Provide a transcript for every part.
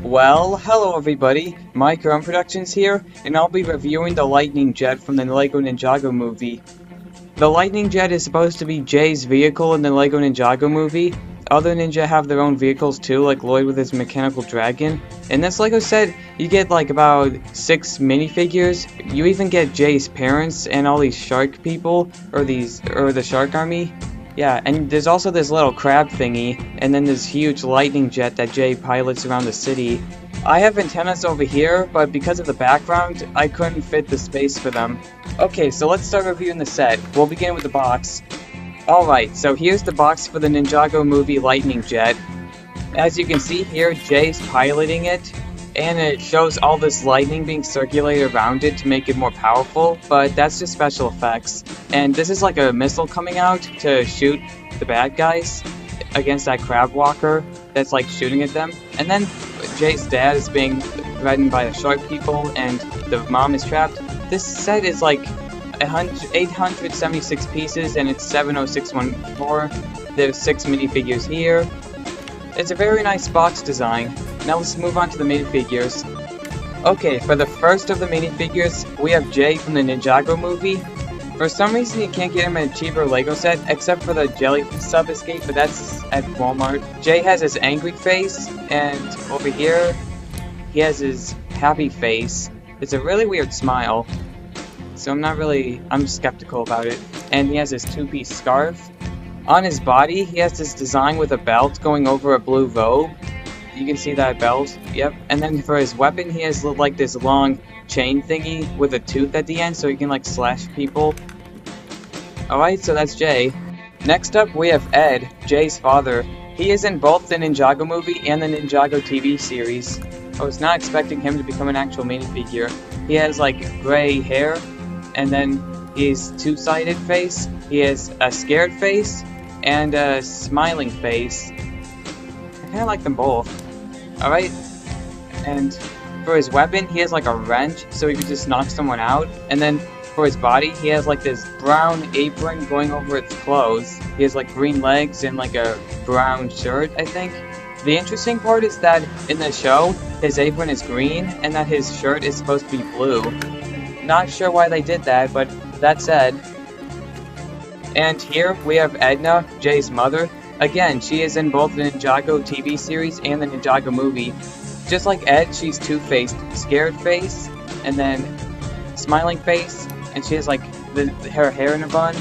Well, hello everybody, Mike from Productions here, and I'll be reviewing the Lightning Jet from the LEGO Ninjago movie. The Lightning Jet is supposed to be Jay's vehicle in the LEGO Ninjago movie. Other ninja have their own vehicles too, like Lloyd with his mechanical dragon. In this LEGO set, you get like about 6 minifigures. You even get Jay's parents and all these shark people, or the shark army. Yeah, and there's also this little crab thingy, and then this huge lightning jet that Jay pilots around the city. I have antennas over here, but because of the background, I couldn't fit the space for them. Okay, so let's start reviewing the set. We'll begin with the box. Alright, so here's the box for the Ninjago movie Lightning Jet. As you can see here, Jay's piloting it, and it shows all this lightning being circulated around it to make it more powerful, but that's just special effects. And this is like a missile coming out to shoot the bad guys against that crab walker that's like shooting at them. And then Jay's dad is being threatened by the shark people and the mom is trapped. This set is like 876 pieces and it's 70614. There's 6 minifigures here. It's a very nice box design. Now let's move on to the minifigures. Okay, for the first of the minifigures, we have Jay from the Ninjago movie. For some reason you can't get him in a cheaper LEGO set, except for the jelly sub escape, but that's at Walmart. Jay has his angry face, and over here, he has his happy face. It's a really weird smile, so I'm skeptical about it. And he has his 2-piece scarf. On his body, he has this design with a belt going over a blue robe. You can see that belt, yep. And then for his weapon, he has like this long chain thingy with a tooth at the end, so he can like slash people. Alright, so that's Jay. Next up, we have Ed, Jay's father. He is in both the Ninjago movie and the Ninjago TV series. I was not expecting him to become an actual minifigure. He has like gray hair, and then he's two-sided face. He has a scared face and a smiling face. I kinda like them both. Alright, and for his weapon, he has like a wrench, so he can just knock someone out. And then for his body, he has like this brown apron going over its clothes. He has like green legs and like a brown shirt, I think. The interesting part is that in the show, his apron is green and that his shirt is supposed to be blue. Not sure why they did that, but that said. And here we have Edna, Jay's mother. Again, she is in both the Ninjago TV series and the Ninjago movie. Just like Ed, she's two-faced. Scared face, and then smiling face, and she has like her hair in a bun.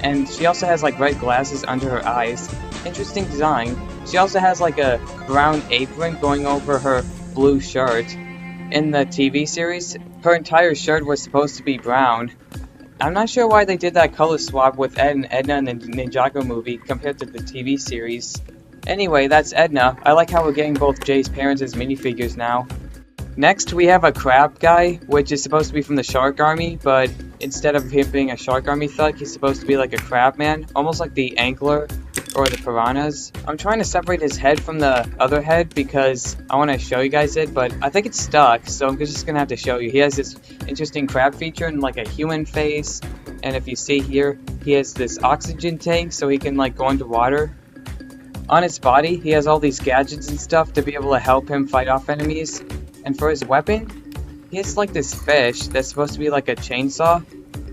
And she also has like red glasses under her eyes. Interesting design. She also has like a brown apron going over her blue shirt. In the TV series, her entire shirt was supposed to be brown. I'm not sure why they did that color swap with Ed and Edna in the Ninjago movie compared to the TV series. Anyway, that's Edna. I like how we're getting both Jay's parents as minifigures now. Next, we have a crab guy, which is supposed to be from the shark army, but instead of him being a shark army thug, he's supposed to be like a crab man, almost like the angler or the piranhas. I'm trying to separate his head from the other head because I want to show you guys it, but I think it's stuck, so I'm just gonna have to show you. He has this interesting crab feature and like a human face, and if you see here, he has this oxygen tank so he can like go underwater. On his body, he has all these gadgets and stuff to be able to help him fight off enemies. And for his weapon, he has like this fish that's supposed to be like a chainsaw.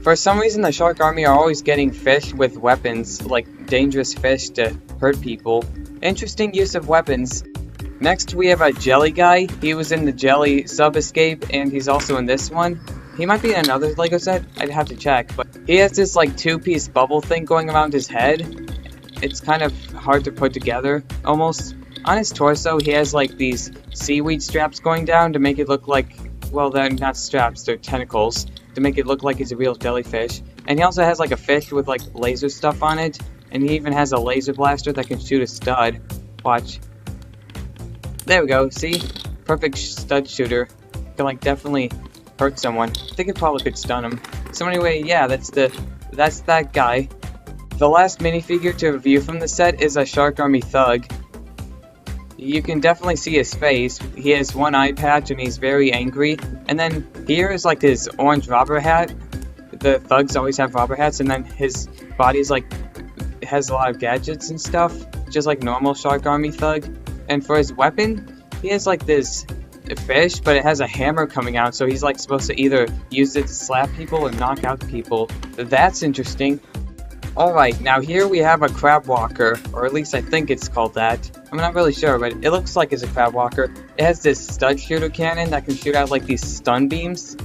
For some reason, the shark army are always getting fish with weapons, like dangerous fish to hurt people. Interesting use of weapons. Next, we have a jelly guy. He was in the jelly sub escape, and he's also in this one. He might be in another LEGO set. I'd have to check, but he has this like 2-piece bubble thing going around his head. It's kind of hard to put together, almost. On his torso, he has like these seaweed straps going down to make it look like, well, they're not straps, they're tentacles, to make it look like he's a real jellyfish. And he also has like a fish with like laser stuff on it, and he even has a laser blaster that can shoot a stud. Watch. There we go, see? Perfect stud shooter. Can like definitely hurt someone. I think it probably could stun him. So anyway, yeah, that's that guy. The last minifigure to review from the set is a Shark Army thug. You can definitely see his face. He has one eye patch and he's very angry. And then here is like his orange robber hat. The thugs always have robber hats, and then his body's like has a lot of gadgets and stuff, just like normal Shark Army thug. And for his weapon, he has like this fish, but it has a hammer coming out, so he's like supposed to either use it to slap people or knock out people. That's interesting. Alright, now here we have a crab walker, or at least I think it's called that. I'm not really sure, but it looks like it's a crab walker. It has this stud shooter cannon that can shoot out like these stun beams.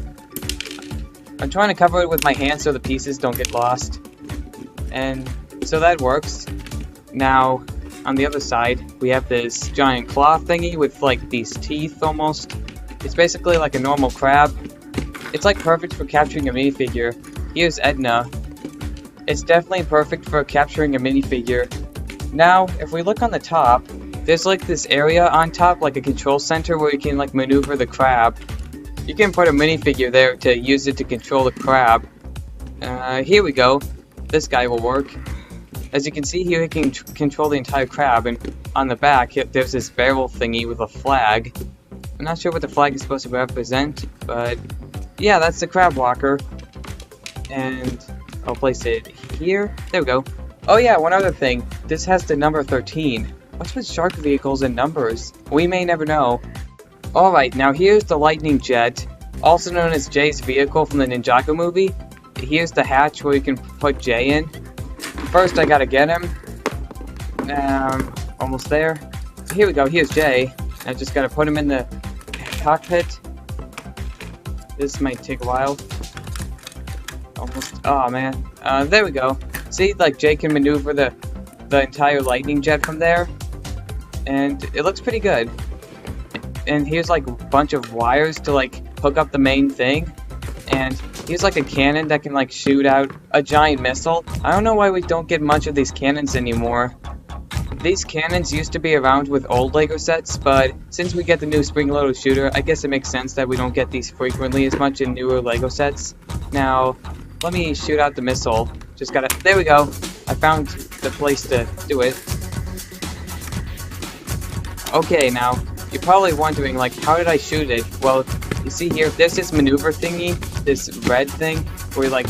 I'm trying to cover it with my hand so the pieces don't get lost. And so that works. Now, on the other side, we have this giant claw thingy with like these teeth almost. It's basically like a normal crab. It's like perfect for capturing a minifigure. Here's Edna. It's definitely perfect for capturing a minifigure. Now, if we look on the top, there's like this area on top, like a control center where you can like maneuver the crab. You can put a minifigure there to use it to control the crab. Here we go. This guy will work. As you can see here, he can control the entire crab, and on the back, there's this barrel thingy with a flag. I'm not sure what the flag is supposed to represent, but yeah, that's the crab walker. And I'll place it here. There we go. Oh yeah, one other thing. This has the number 13. What's with shark vehicles and numbers? We may never know. Alright, now here's the lightning jet, also known as Jay's vehicle from the Ninjago movie. Here's the hatch where you can put Jay in. First I gotta get him. Almost there. Here we go, here's Jay. I just gotta put him in the cockpit. This might take a while. Almost. Oh man. There we go. See, like Jay can maneuver the entire lightning jet from there, and it looks pretty good. And here's like a bunch of wires to like hook up the main thing, and here's like a cannon that can like shoot out a giant missile. I don't know why we don't get much of these cannons anymore. These cannons used to be around with old LEGO sets, but since we get the new spring-loaded shooter, I guess it makes sense that we don't get these frequently as much in newer LEGO sets. Now, let me shoot out the missile. Just gotta... There we go! I found the place to do it. Okay, now, you're probably wondering, like, how did I shoot it? Well, you see here, there's this maneuver thingy, this red thing, where you, like,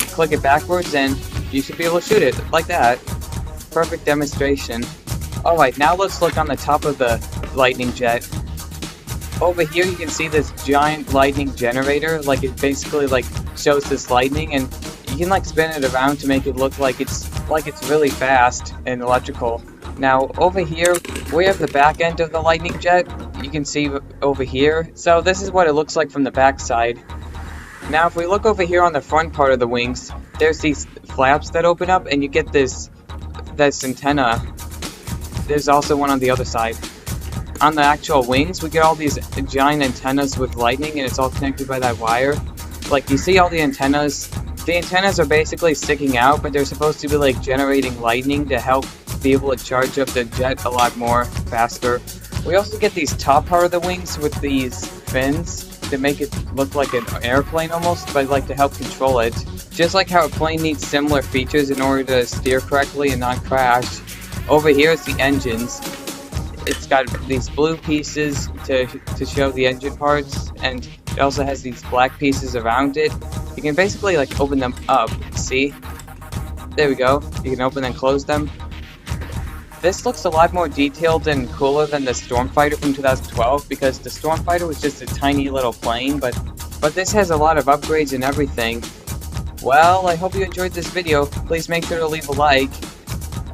click it backwards, and you should be able to shoot it, like that. Perfect demonstration. Alright, now let's look on the top of the lightning jet. Over here you can see this giant lightning generator, like it basically like shows this lightning, and you can like spin it around to make it look like it's really fast and electrical. Now over here we have the back end of the lightning jet. You can see over here. So this is what it looks like from the back side. Now if we look over here on the front part of the wings, there's these flaps that open up and you get this antenna. There's also one on the other side. On the actual wings, we get all these giant antennas with lightning, and it's all connected by that wire. Like, you see all the antennas? The antennas are basically sticking out, but they're supposed to be, like, generating lightning to help be able to charge up the jet a lot more faster. We also get these top part of the wings with these fins to make it look like an airplane almost, but, like, to help control it. Just like how a plane needs similar features in order to steer correctly and not crash, over here is the engines. It's got these blue pieces to show the engine parts, and it also has these black pieces around it. You can basically like open them up, see? There we go. You can open and close them. This looks a lot more detailed and cooler than the Stormfighter from 2012, because the Stormfighter was just a tiny little plane, but this has a lot of upgrades and everything. Well, I hope you enjoyed this video. Please make sure to leave a like.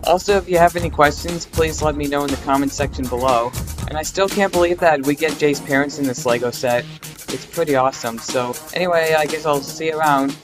Also, if you have any questions, please let me know in the comment section below. And I still can't believe that we get Jay's parents in this LEGO set. It's pretty awesome. So, anyway, I guess I'll see you around.